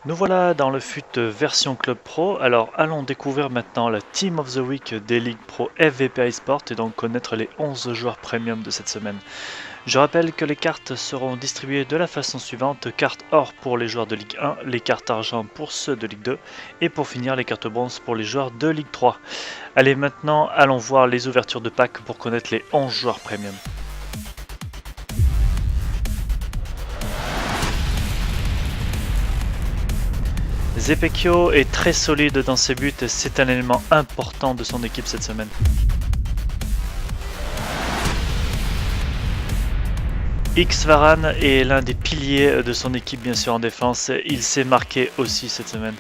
Nous voilà dans le FUT version Club Pro. Alors allons découvrir maintenant la Team of the Week des Ligues Pro FVP eSport et donc connaître les 11 joueurs premium de cette semaine. Je rappelle que les cartes seront distribuées de la façon suivante: cartes or pour les joueurs de Ligue 1, les cartes argent pour ceux de Ligue 2 et pour finir les cartes bronze pour les joueurs de Ligue 3. Allez, maintenant allons voir les ouvertures de pack pour connaître les 11 joueurs premium. Zepekio est très solide dans ses buts et c'est un élément important de son équipe cette semaine. X Varane est l'un des piliers de son équipe bien sûr en défense, il s'est marqué aussi cette semaine.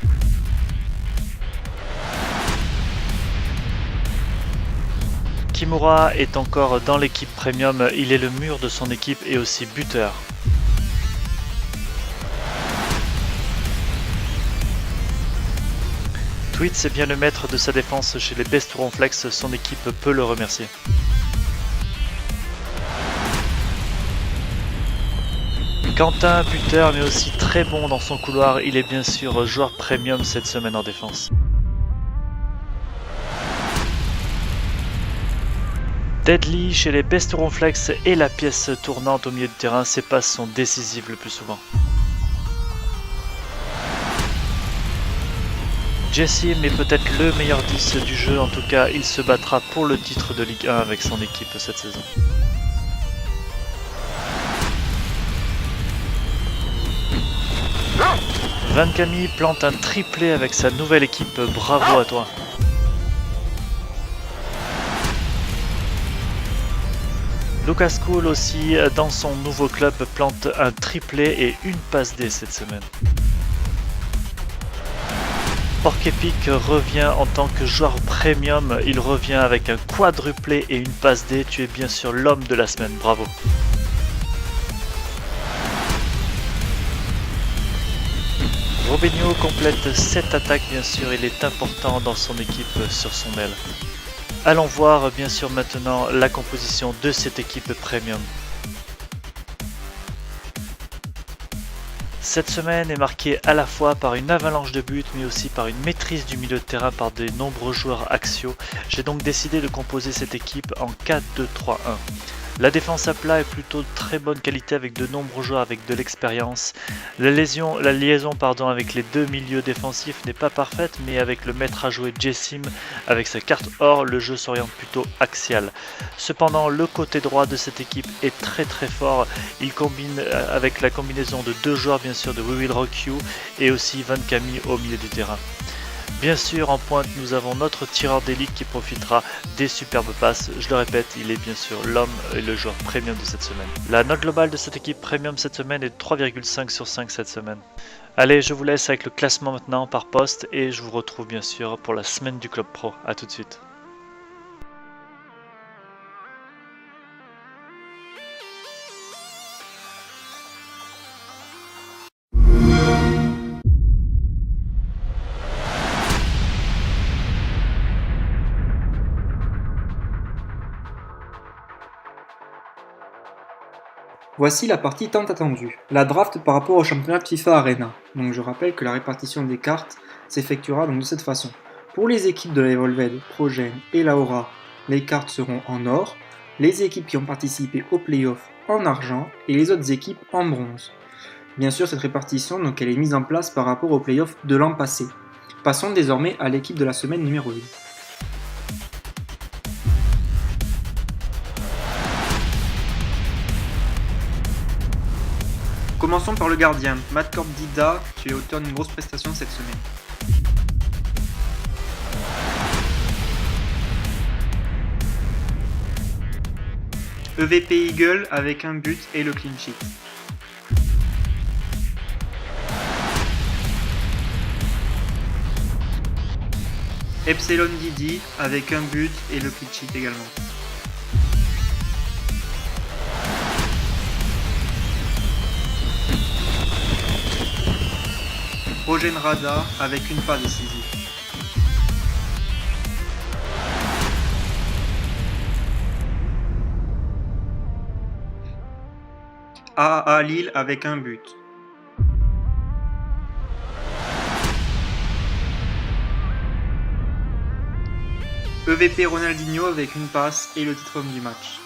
Kimura est encore dans l'équipe premium, il est le mur de son équipe et aussi buteur. Twitz est bien le maître de sa défense chez les Best Ronflex, son équipe peut le remercier. Quentin, buteur mais aussi très bon dans son couloir, il est bien sûr joueur premium cette semaine en défense. Deadly chez les Best Ronflex est la pièce tournante au milieu de terrain, ses passes sont décisives le plus souvent. Jessim est peut-être le meilleur 10 du jeu, en tout cas il se battra pour le titre de Ligue 1 avec son équipe cette saison. Van Camille plante un triplé avec sa nouvelle équipe, bravo à toi. Lucas Cool aussi dans son nouveau club plante un triplé et une passe D cette semaine. Porc-Epic revient en tant que joueur premium, il revient avec un quadruplé et une passe D, tu es bien sûr l'homme de la semaine, bravo. Robinho complète cette attaque bien sûr, il est important dans son équipe sur son aile. Allons voir bien sûr maintenant la composition de cette équipe premium. Cette semaine est marquée à la fois par une avalanche de buts mais aussi par une maîtrise du milieu de terrain par de nombreux joueurs axiaux. J'ai donc décidé de composer cette équipe en 4-2-3-1. La défense à plat est plutôt de très bonne qualité avec de nombreux joueurs avec de l'expérience. La liaison avec les deux milieux défensifs n'est pas parfaite, mais avec le maître à jouer Jessim, avec sa carte or, le jeu s'oriente plutôt axial. Cependant, le côté droit de cette équipe est très fort. Il combine avec la combinaison de deux joueurs bien sûr de We Will Rock You et aussi Van Camille au milieu du terrain. Bien sûr, en pointe, nous avons notre tireur d'élite qui profitera des superbes passes. Je le répète, il est bien sûr l'homme et le joueur premium de cette semaine. La note globale de cette équipe premium cette semaine est de 3,5 sur 5 cette semaine. Allez, je vous laisse avec le classement maintenant par poste et je vous retrouve bien sûr pour la semaine du Club Pro. A tout de suite. Voici la partie tant attendue, la draft par rapport au championnat de FIFA Arena. Donc je rappelle que la répartition des cartes s'effectuera donc de cette façon. Pour les équipes de la Evolved, Progen et Laura, les cartes seront en or, les équipes qui ont participé aux playoffs en argent et les autres équipes en bronze. Bien sûr, cette répartition donc, elle est mise en place par rapport aux playoffs de l'an passé. Passons désormais à l'équipe de la semaine numéro 1. Commençons par le gardien, Madcorp Dida, tu es auteur d'une grosse prestation cette semaine. EVP Eagle avec un but et le clean sheet. Epsilon Didi avec un but et le clean sheet également. Progen Rada avec une passe décisive. AAA Lille avec un but. EVP Ronaldinho avec une passe et le titre homme du match.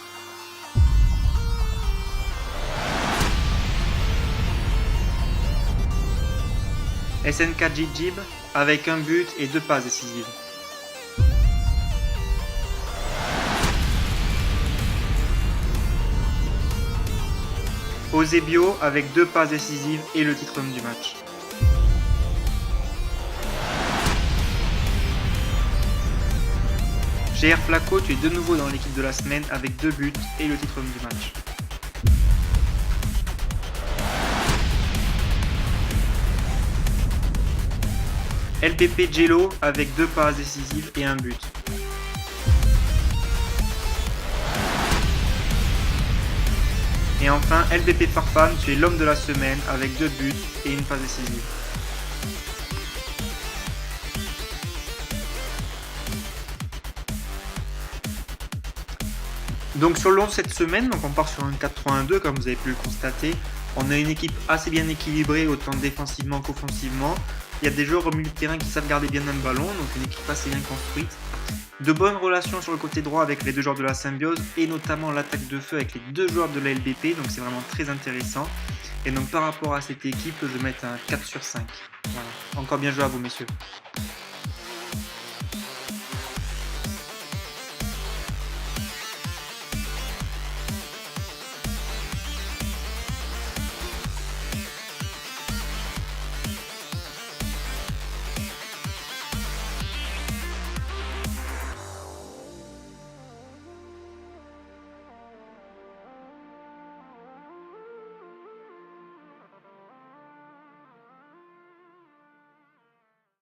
SNK Jijib avec un but et 2 passes décisives. Eusebio avec 2 passes décisives et le titre homme du match. GR Flaco, tu es de nouveau dans l'équipe de la semaine avec 2 buts et le titre homme du match. LPP Jello avec 2 passes décisives et 1 but. Et enfin, LPP Farfan, tu es l'homme de la semaine avec 2 buts et une passe décisive. Donc sur le long de cette semaine, on part sur un 4-3-1-2 comme vous avez pu le constater. On a une équipe assez bien équilibrée autant défensivement qu'offensivement. Il y a des joueurs au milieu de terrain qui savent garder bien un ballon, donc une équipe assez bien construite. De bonnes relations sur le côté droit avec les 2 joueurs de la symbiose et notamment l'attaque de feu avec les 2 joueurs de la LBP, donc c'est vraiment très intéressant. Et donc par rapport à cette équipe, je vais mettre un 4 sur 5. Voilà. Encore bien joué à vous messieurs.